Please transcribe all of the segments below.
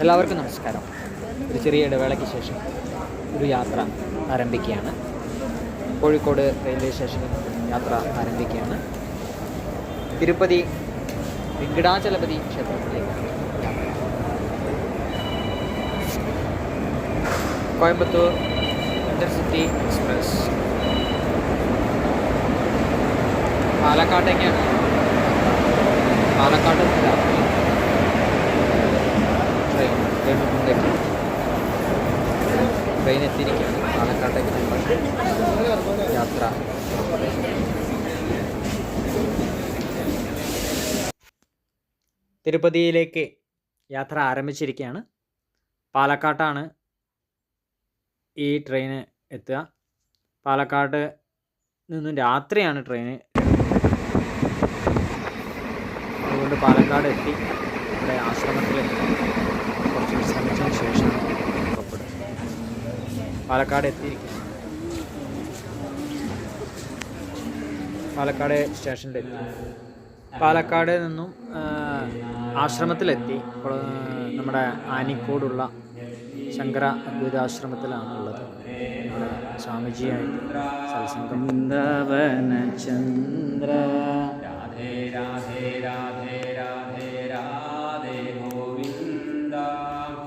എല്ലാവർക്കും നമസ്കാരം. ഒരു ചെറിയ ഇടവേളയ്ക്ക് ശേഷം ഒരു യാത്ര ആരംഭിക്കുകയാണ്. കോഴിക്കോട് റെയിൽവേ സ്റ്റേഷനിൽ യാത്ര ആരംഭിക്കുകയാണ്. തിരുപ്പതി വെങ്കിടാചലപതി ക്ഷേത്രത്തിലേക്കാണ് യാത്ര. കോയമ്പത്തൂർ ഇന്റർസിറ്റി എക്സ്പ്രസ് പാലക്കാട്ടേക്കാണ്. പാലക്കാട് രാത്രി ട്രെയിൻ എത്തിയിരിക്കുകയാണ്. പാലക്കാട്ടേക്ക് യാത്ര. തിരുപ്പതിയിലേക്ക് യാത്ര ആരംഭിച്ചിരിക്കുകയാണ്. പാലക്കാട്ടാണ് ഈ ട്രെയിന് എത്തുക. പാലക്കാട് നിന്നും രാത്രിയാണ് ട്രെയിന്. അതുകൊണ്ട് പാലക്കാട് എത്തി ഇവിടെ ആശ്രമത്തിലെത്തി കുറച്ച് വിശ്രമിച്ചതിന് ശേഷമാണ് പുറപ്പെടുക. പാലക്കാട് എത്തിയിരിക്കുക. പാലക്കാട് സ്റ്റേഷനിലെത്തി. പാലക്കാട് നിന്നും ആശ്രമത്തിലെത്തി. നമ്മുടെ ആനിക്കോടുള്ള ശങ്കര അദ്വൈതാശ്രമത്തിലാണ് ഉള്ളത്. നമ്മുടെ സ്വാമിജിയായിട്ട് സത്സംഗം. വൃന്ദാവന ചന്ദ്ര രാധേ രാധേ രാധേ രാധേ രാധേ ഗോവിന്ദ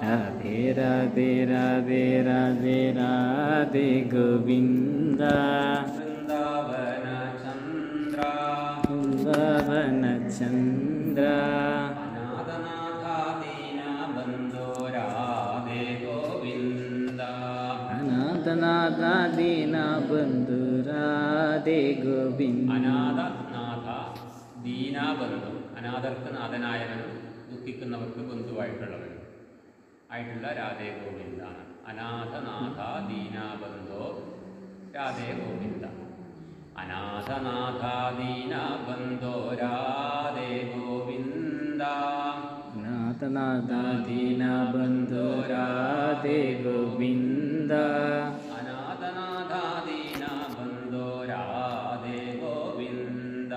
രാധേ രാധേ രാധേ രാധേ രാധേ ഗോവിന്ദ വൃന്ദാവന ചന്ദ്ര വൃന്ദാവന ചന്ദ്ര അനാഥനാഥ ദീന ബന്ധു രാധേ ഗോവിന്ദ. അനാഥനാഥ ദീനാബന്ധു, അനാഥർക്ക് നാഥനായവനും ദുഃഖിക്കുന്നവർക്ക് ബന്ധുവായിട്ടുള്ളവനും ആയിട്ടുള്ള രാധേ ഗോവിന്ദാണ്. അനാഥനാഥ ദീനാബന്ധോ രാധേ ഗോവിന്ദ. അനാഥനാഥ ദീനാബന്ധോ രാധേ ഗോവിന്ദ. അനാഥനാഥ ദീനബന്ധു രാധേ ഗോവിന്ദ. അനാഥനാഥ ദീനബന്ധോ രാധേ ഗോവിന്ദ.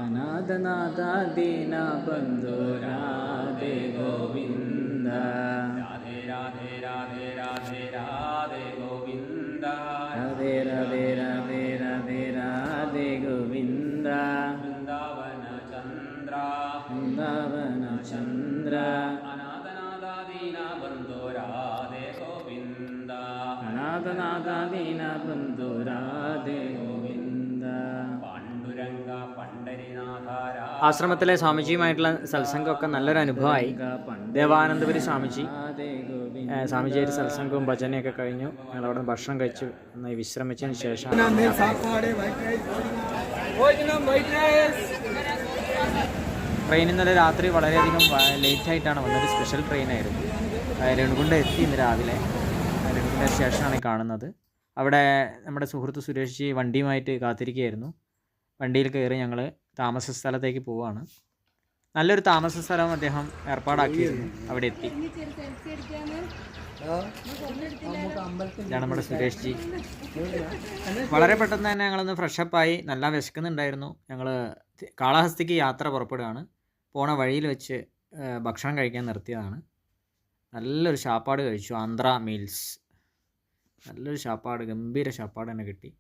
അനാഥനാഥ ദീനബന്ധു രാധേ ഗോവിന്ദ. രാധേ രാധേ രാധേ രാധേ രാധേ ഗോവിന്ദ. രാധേ രാധേ രാധേ രാധേ രാധേ ഗോവിന്ദ. വൃന്ദാവന ചന്ദ്ര വൃന്ദാവന ചന്ദ്ര അനാഥനാഥ ദീനബന്ധോ രാധേ ഗോവിന്ദ. അനാഥനാഥ ദീനബന്ധു രാധേ ഗോവിന്ദ. പാണ്ഡുരംഗ പണ്ഡരിനാഥ. ആശ്രമത്തിലെ സ്വാമിജിയുമായിട്ടുള്ള സത്സംഗമൊക്കെ നല്ലൊരു അനുഭവമായി. ദേവാനന്ദപുരി സ്വാമിജിയായിട്ട് സത്സംഗവും ഭജനയൊക്കെ കഴിഞ്ഞു. ഞങ്ങളവിടെ ഭക്ഷണം കഴിച്ചു നന്നായി വിശ്രമിച്ചതിന് ശേഷം ട്രെയിൻ ഇന്നലെ രാത്രി വളരെയധികം ലേറ്റായിട്ടാണ് വന്നത്. സ്പെഷ്യൽ ട്രെയിനായിരുന്നു. രേണുകുണ്ട എത്തി ഇന്ന് രാവിലെ. രേണുകുണ്ട സ്റ്റേഷനാണ് കാണുന്നത്. അവിടെ നമ്മുടെ സുഹൃത്ത് സുരേഷ് ജി വണ്ടിയുമായിട്ട് കാത്തിരിക്കുകയായിരുന്നു. വണ്ടിയിൽ കയറി ഞങ്ങൾ താമസ സ്ഥലത്തേക്ക് പോവുകയാണ്. നല്ലൊരു താമസ സ്ഥലം അദ്ദേഹം ഏർപ്പാടാക്കിയിരുന്നു. അവിടെ എത്തി. ഇതാണ് നമ്മുടെ സുരേഷ് ജി. വളരെ പെട്ടെന്ന് തന്നെ ഞങ്ങളൊന്ന് ഫ്രഷപ്പായി. നല്ല വിശക്കുന്നുണ്ടായിരുന്നു. ഞങ്ങൾ കാളഹസ്തിക്ക് യാത്ര പുറപ്പെടുകയാണ്. പോണ വഴിയിൽ വെച്ച് ഭക്ഷണം കഴിക്കാൻ നിർത്തിയതാണ്. നല്ലൊരു ശാപ്പാട് കഴിച്ചു. ആന്ധ്ര മീൽസ്. നല്ലൊരു ശാപ്പാട്, ഗംഭീര ശാപ്പാട് തന്നെ കിട്ടി.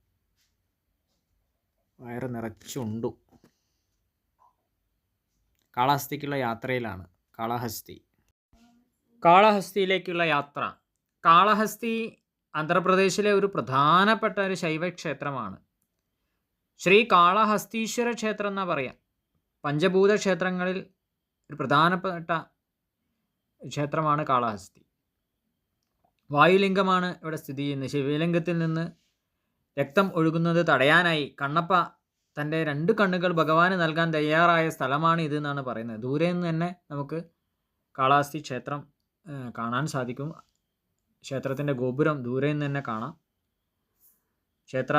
വയറ് നിറച്ചുണ്ടു. കാളഹസ്തിക്കുള്ള യാത്രയിലാണ്. കാളഹസ്തിയിലേക്കുള്ള യാത്ര. കാളഹസ്തി ആന്ധ്രാപ്രദേശിലെ ഒരു പ്രധാനപ്പെട്ട ഒരു ശൈവക്ഷേത്രമാണ്. ശ്രീ കാളഹസ്തീശ്വര ക്ഷേത്രം എന്നാ പറയാം. പഞ്ചഭൂത ക്ഷേത്രങ്ങളിൽ ഒരു പ്രധാനപ്പെട്ട ക്ഷേത്രമാണ് കാളഹസ്തി. വായുലിംഗമാണ് ഇവിടെ സ്ഥിതി ചെയ്യുന്നത്. ശിവലിംഗത്തിൽ നിന്ന് രക്തം ഒഴുകുന്നത് തടയാനായി കണ്ണപ്പ തൻ്റെ 2 കണ്ണുകൾ ഭഗവാന് നൽകാൻ തയ്യാറായ സ്ഥലമാണ് ഇത് എന്നാണ് പറയുന്നത്. ദൂരെ നിന്ന് തന്നെ നമുക്ക് കാളഹസ്തി ക്ഷേത്രം കാണാൻ സാധിക്കും. ക്ഷേത്രത്തിൻ്റെ ഗോപുരം ദൂരെ നിന്ന് തന്നെ കാണാം. ക്ഷേത്ര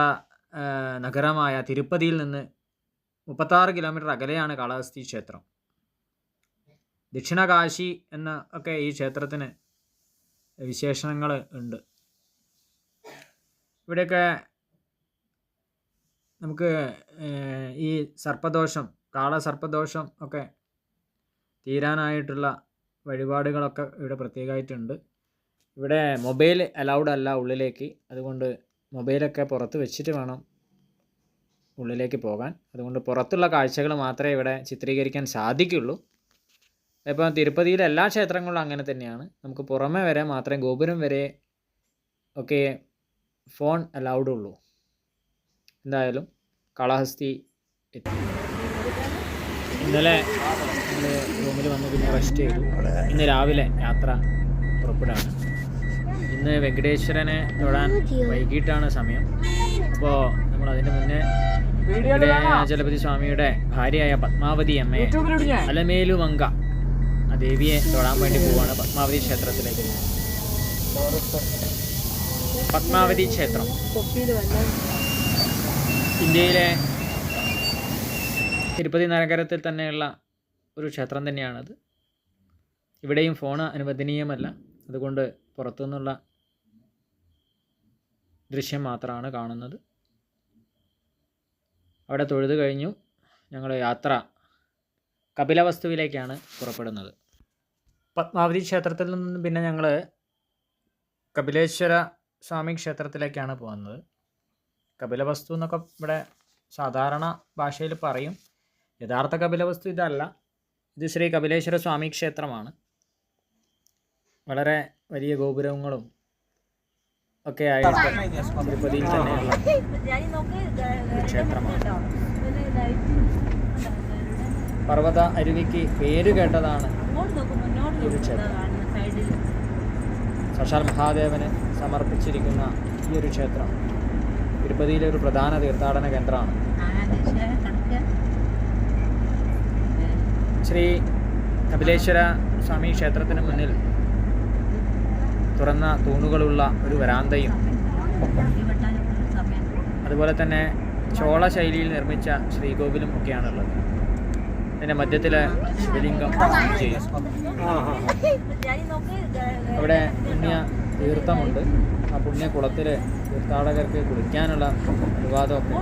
നഗരമായ തിരുപ്പതിയിൽ നിന്ന് 36 കിലോമീറ്റർ അകലെയാണ് കാളഹസ്തി ക്ഷേത്രം. ദക്ഷിണകാശി എന്ന ഒക്കെ ഈ ക്ഷേത്രത്തിന് വിശേഷണങ്ങൾ ഉണ്ട്. ഇവിടെയൊക്കെ നമുക്ക് ഈ സർപ്പദോഷം, കാളസർപ്പദോഷം ഒക്കെ തീരാനായിട്ടുള്ള വഴിപാടുകളൊക്കെ ഇവിടെ പ്രത്യേകമായിട്ടുണ്ട്. ഇവിടെ മൊബൈൽ അലൗഡ് അല്ല ഉള്ളിലേക്ക്. അതുകൊണ്ട് മൊബൈലൊക്കെ പുറത്ത് വെച്ചിട്ട് വേണം ഉള്ളിലേക്ക് പോകാൻ. അതുകൊണ്ട് പുറത്തുള്ള കാഴ്ചകൾ മാത്രമേ ഇവിടെ ചിത്രീകരിക്കാൻ സാധിക്കുള്ളൂ. ഇപ്പം തിരുപ്പതിയിലെ എല്ലാ ക്ഷേത്രങ്ങളിലും അങ്ങനെ തന്നെയാണ്. നമുക്ക് പുറമെ വരെ മാത്രമേ, ഗോപുരം വരെ ഒക്കെ ഫോൺ അലൗഡ് ഉള്ളൂ. എന്തായാലും കാളഹസ്തി എത്തി. ഇന്നലെ നമ്മൾ റൂമിൽ വന്ന് പിന്നെ റെസ്റ്റ് ചെയ്തു. ഇന്ന് രാവിലെ യാത്ര പുറപ്പെടാണ്. ഇന്ന് വെങ്കടേശ്വരനെ തൊഴാൻ വൈകിട്ടാണ് സമയം. അപ്പോൾ നമ്മൾ അതിൻ്റെ മുന്നേ വെങ്കടാചലപതി സ്വാമിയുടെ ഭാര്യയായ പത്മാവതി അമ്മയെ, അലമേലുമങ്ക ആ ദേവിയെ തൊഴാൻ വേണ്ടി പോവുകയാണ് പത്മാവതി ക്ഷേത്രത്തിലേക്ക്. പത്മാവതി ക്ഷേത്രം ഇന്ത്യയിലെ തിരുപ്പതി നഗരത്തിൽ തന്നെയുള്ള ഒരു ക്ഷേത്രം തന്നെയാണത്. ഇവിടെയും ഫോൺ അനുവദനീയമല്ല. അതുകൊണ്ട് പുറത്തുനിന്നുള്ള ദൃശ്യം മാത്രമാണ് കാണുന്നത്. അവിടെ തൊഴുത് കഴിഞ്ഞു ഞങ്ങൾ യാത്ര കപിലവസ്തുവിലേക്കാണ് പുറപ്പെടുന്നത്. പത്മാവതി ക്ഷേത്രത്തിൽ നിന്നും പിന്നെ ഞങ്ങൾ കപിലേശ്വര സ്വാമി ക്ഷേത്രത്തിലേക്കാണ് പോകുന്നത്. കപിലവസ്തു എന്നൊക്കെ ഇവിടെ സാധാരണ ഭാഷയിൽ പറയും. യഥാർത്ഥ കപിലവസ്തു ഇതല്ല. ഇത് ശ്രീ കപിലേശ്വര സ്വാമി ക്ഷേത്രമാണ്. വളരെ വലിയ ഗോപുരങ്ങളും ഒക്കെ ആയിട്ട് തിരുപ്പതിയിൽ തന്നെയുള്ള ക്ഷേത്രമാണ്. പർവ്വത അരുവിക്ക് പേര് കേട്ടതാണ് ഈ ഒരു ക്ഷേത്രം. സാക്ഷാൽ മഹാദേവന് സമർപ്പിച്ചിരിക്കുന്ന ഈ ഒരു ക്ഷേത്രം തിരുപ്പതിയിലെ ഒരു പ്രധാന തീർത്ഥാടന കേന്ദ്രമാണ്. ശ്രീ കപിലേശ്വര സ്വാമി ക്ഷേത്രത്തിന് മുന്നിൽ തുറന്ന തൂണുകളുള്ള ഒരു വരാന്തയും അതുപോലെ തന്നെ ചോള ശൈലിയിൽ നിർമ്മിച്ച ശ്രീകോവിലും ഒക്കെയാണുള്ളത്. അതിൻ്റെ മധ്യത്തിൽ ശിവലിംഗം ചെയ്യും. അവിടെ പുണ്യ തീർത്ഥമുണ്ട്. ആ പുണ്യകുളത്തിൽ തീർത്ഥാടകർക്ക് കുളിക്കാനുള്ള അനുവാദമൊക്കെ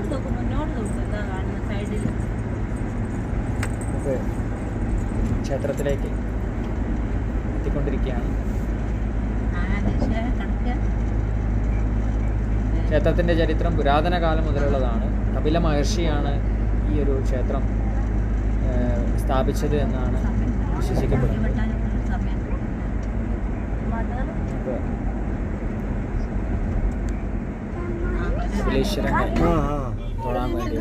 നമുക്ക് ക്ഷേത്രത്തിലേക്ക് എത്തിക്കൊണ്ടിരിക്കുകയാണ്. ക്ഷേത്രത്തിൻ്റെ ചരിത്രം പുരാതന കാലം മുതലുള്ളതാണ്. കപില മഹർഷിയാണ് ഈ ഒരു ക്ഷേത്രം സ്ഥാപിച്ചത് എന്നാണ് വിശ്വസിക്കപ്പെടുന്നത്. കപിലേശ്വരൻ തൊഴാൻ വേണ്ടി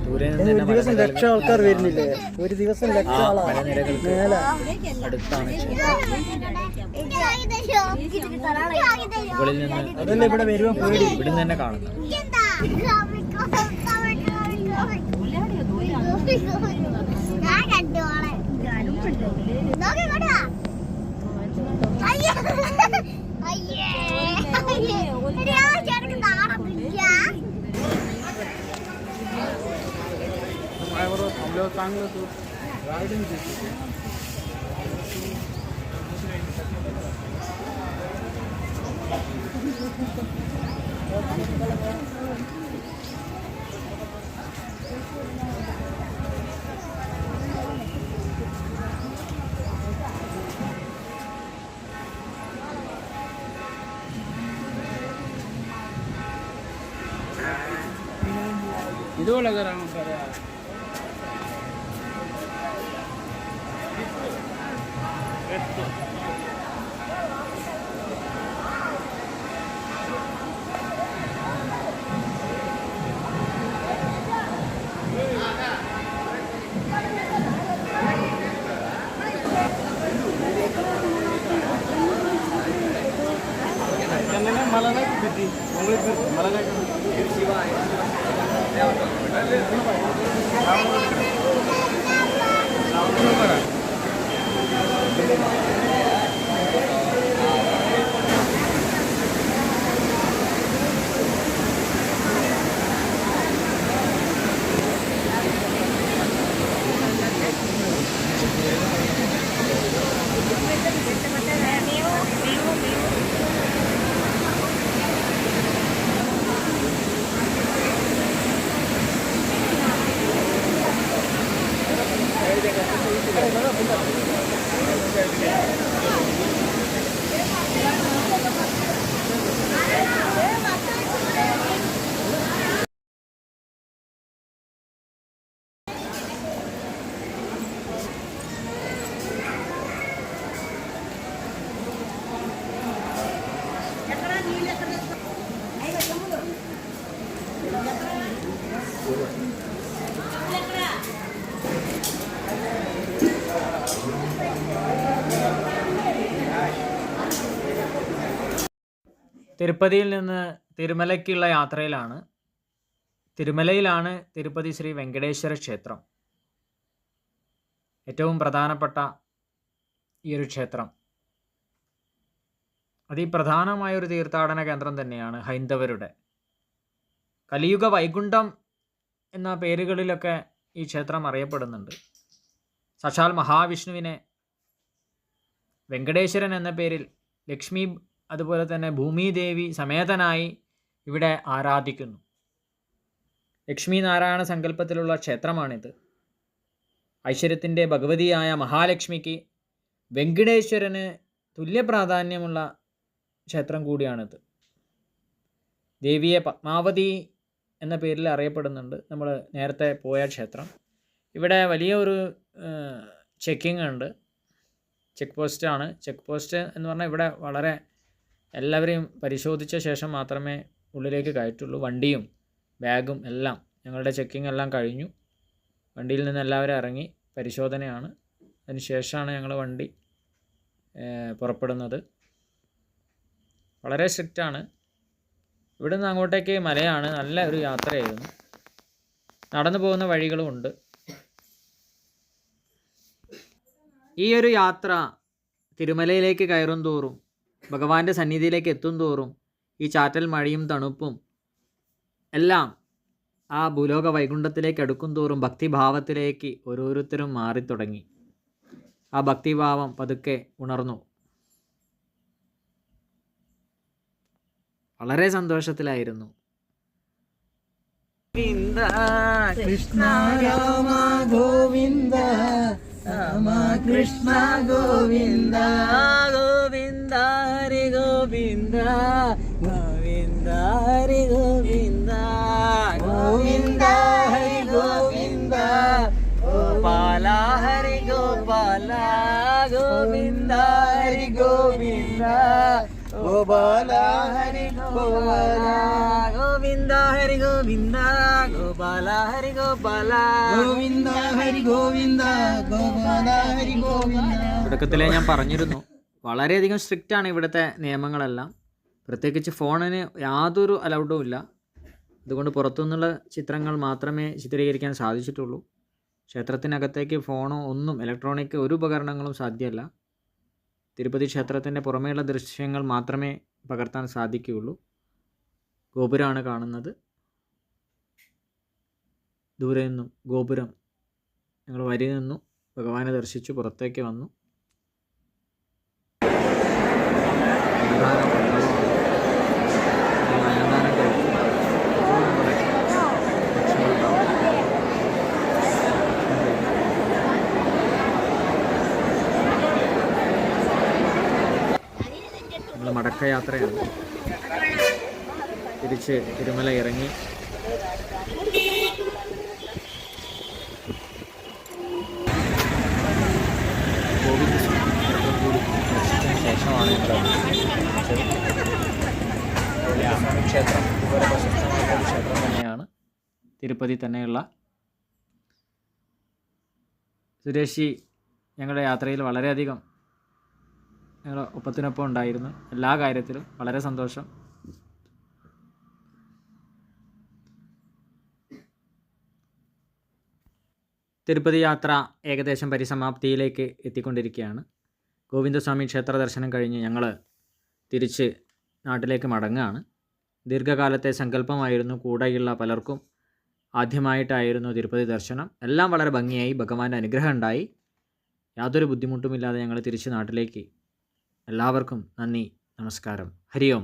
ദൂരെ നിന്ന് തന്നെ ലക്ഷം ആൾക്കാർ വരുന്നില്ലേ? ഒരു ദിവസം മലനിരകൾക്ക് അടുത്താണ് ക്ഷേത്രം. മുകളിൽ നിന്ന് അതല്ലേ ഇവിടെ വരുവാൻ പേടി. ഇവിടെ തന്നെ കാണുന്നത്. चांगलं तू गार्डन ಇದು ಒಳಗೆ ಸರ್ मला नाही भीती मला नाही തിരുപ്പതിയിൽ നിന്ന് തിരുമലയ്ക്കുള്ള യാത്രയിലാണ്. തിരുമലയിലാണ് തിരുപ്പതി ശ്രീ വെങ്കടേശ്വര ക്ഷേത്രം. ഏറ്റവും പ്രധാനപ്പെട്ട ഈ ഒരു ക്ഷേത്രം അതിപ്രധാനമായൊരു തീർത്ഥാടന കേന്ദ്രം തന്നെയാണ് ഹൈന്ദവരുടെ. കലിയുഗ വൈകുണ്ഠം എന്ന പേരുകളിലൊക്കെ ഈ ക്ഷേത്രം അറിയപ്പെടുന്നുണ്ട്. സാക്ഷാൽ മഹാവിഷ്ണുവിനെ വെങ്കടേശ്വരൻ എന്ന പേരിൽ ലക്ഷ്മി അതുപോലെ തന്നെ ഭൂമിദേവി സമേതനായി ഇവിടെ ആരാധിക്കുന്നു. ലക്ഷ്മി നാരായണ സങ്കല്പത്തിലുള്ള ക്ഷേത്രമാണിത്. ഐശ്വര്യത്തിൻ്റെ ഭഗവതിയായ മഹാലക്ഷ്മിക്ക് വെങ്കടേശ്വരന് തുല്യപ്രാധാന്യമുള്ള ക്ഷേത്രം കൂടിയാണിത്. ദേവിയെ പത്മാവതി എന്ന പേരിൽ അറിയപ്പെടുന്നുണ്ട് നമ്മൾ നേരത്തെ പോയ ക്ഷേത്രം. ഇവിടെ വലിയ ഒരു ചെക്കിംഗ് ഉണ്ട്, ചെക്ക് പോസ്റ്റാണ്. ചെക്ക് പോസ്റ്റ് എന്ന് പറഞ്ഞാൽ ഇവിടെ വളരെ എല്ലാവരെയും പരിശോധിച്ച ശേഷം മാത്രമേ ഉള്ളിലേക്ക് കയറ്റുള്ളൂ. വണ്ടിയും ബാഗും എല്ലാം ഞങ്ങളുടെ ചെക്കിംഗ് എല്ലാം കഴിഞ്ഞു. വണ്ടിയിൽ നിന്ന് എല്ലാവരും ഇറങ്ങി, പരിശോധനയാണ്. അതിനുശേഷമാണ് ഞങ്ങൾ വണ്ടി പുറപ്പെടുന്നത്. വളരെ സ്ട്രിക്റ്റാണ്. ഇവിടെ നിന്ന് അങ്ങോട്ടേക്ക് മലയാണ്, നല്ല ഒരു യാത്രയായിരുന്നു. നടന്നു പോകുന്ന വഴികളുമുണ്ട്. ഈ ഒരു യാത്ര തിരുമലയിലേക്ക് കയറും തോറും, ഭഗവാന്റെ സന്നിധിയിലേക്ക് എത്തും തോറും ഈ ചാറ്റൽ മഴയും തണുപ്പും എല്ലാം ആ ഭൂലോക വൈകുണ്ഠത്തിലേക്ക് അടുക്കും തോറും ഭക്തിഭാവത്തിലേക്ക് ഓരോരുത്തരും മാറിത്തുടങ്ങി. ആ ഭക്തിഭാവം പതുക്കെ ഉണർന്നു. വളരെ സന്തോഷത്തിലായിരുന്നു. ഗോവിന്ദ കൃഷ്ണ രാമ ഗോവിന്ദ രാമ കൃഷ്ണ ഗോവിന്ദ ഗോവിന്ദ ഹരി ഗോവിന്ദ ഗോവിന്ദ ഹരി ഗോവിന്ദ ഗോവിന്ദ ഹരി ഗോവിന്ദ ഗോപാല ഹരി ഗോപാല ഗോവിന്ദ ഹരി ഗോവിന്ദ ഗോപാല ഹരി ഗോപാല ഗോവിന്ദ ഹരി ഗോവിന്ദ ഗോപാല ഹരി ഗോപാല ഗോവിന്ദ ഹരി ഗോവിന്ദ ഗോപാല ഹരി ഗോവിന്ദ. തുടക്കത്തിലേ ഞാൻ പറഞ്ഞിരുന്നു, വളരെയധികം സ്ട്രിക്റ്റാണ് ഇവിടുത്തെ നിയമങ്ങളെല്ലാം. പ്രത്യേകിച്ച് ഫോണിന് യാതൊരു അലൗഡും ഇല്ല. അതുകൊണ്ട് പുറത്തുനിന്നുള്ള ചിത്രങ്ങൾ മാത്രമേ ചിത്രീകരിക്കാൻ സാധിച്ചിട്ടുള്ളൂ. ക്ഷേത്രത്തിനകത്തേക്ക് ഫോണോ ഒന്നും, ഇലക്ട്രോണിക് ഒരു ഉപകരണങ്ങളും സാധ്യമല്ല. തിരുപ്പതി ക്ഷേത്രത്തിൻ്റെ പുറമേയുള്ള ദൃശ്യങ്ങൾ മാത്രമേ പകർത്താൻ സാധിക്കുകയുള്ളൂ. ഗോപുരമാണ് കാണുന്നത്. ദൂരെ നിന്നും ഗോപുരം ഞങ്ങൾ വരി നിന്നു, ഭഗവാനെ ദർശിച്ചു പുറത്തേക്ക് വന്നു. നമ്മൾ മടക്കയാത്രയാണ്. തിരിച്ച് തിരുമല ഇറങ്ങി ശേഷമാണ് ക്ഷേത്രം. ഇതുപോലെ പ്രശസ്തമായ ഒരു ക്ഷേത്രം തന്നെയാണ് തിരുപ്പതി തന്നെയുള്ള. സുരേഷി ഞങ്ങളുടെ യാത്രയിൽ വളരെയധികം ഞങ്ങൾ ഒപ്പത്തിനൊപ്പം ഉണ്ടായിരുന്നു. എല്ലാ കാര്യത്തിലും വളരെ സന്തോഷം. തിരുപ്പതി യാത്ര ഏകദേശം പരിസമാപ്തിയിലേക്ക് എത്തിക്കൊണ്ടിരിക്കുകയാണ്. ഗോവിന്ദസ്വാമി ക്ഷേത്ര ദർശനം കഴിഞ്ഞ് ഞങ്ങൾ തിരിച്ച് നാട്ടിലേക്ക് മടങ്ങുകയാണ്. ദീർഘകാലത്തെ സങ്കല്പമായിരുന്നു. കൂടെയുള്ള പലർക്കും ആദ്യമായിട്ടായിരുന്നു തിരുപ്പതി ദർശനം. എല്ലാം വളരെ ഭംഗിയായി, ഭഗവാന്റെ അനുഗ്രഹം ഉണ്ടായി. യാതൊരു ബുദ്ധിമുട്ടുമില്ലാതെ ഞങ്ങൾ തിരിച്ച് നാട്ടിലേക്ക്. എല്ലാവർക്കും നന്ദി, നമസ്കാരം, ഹരി ഓം.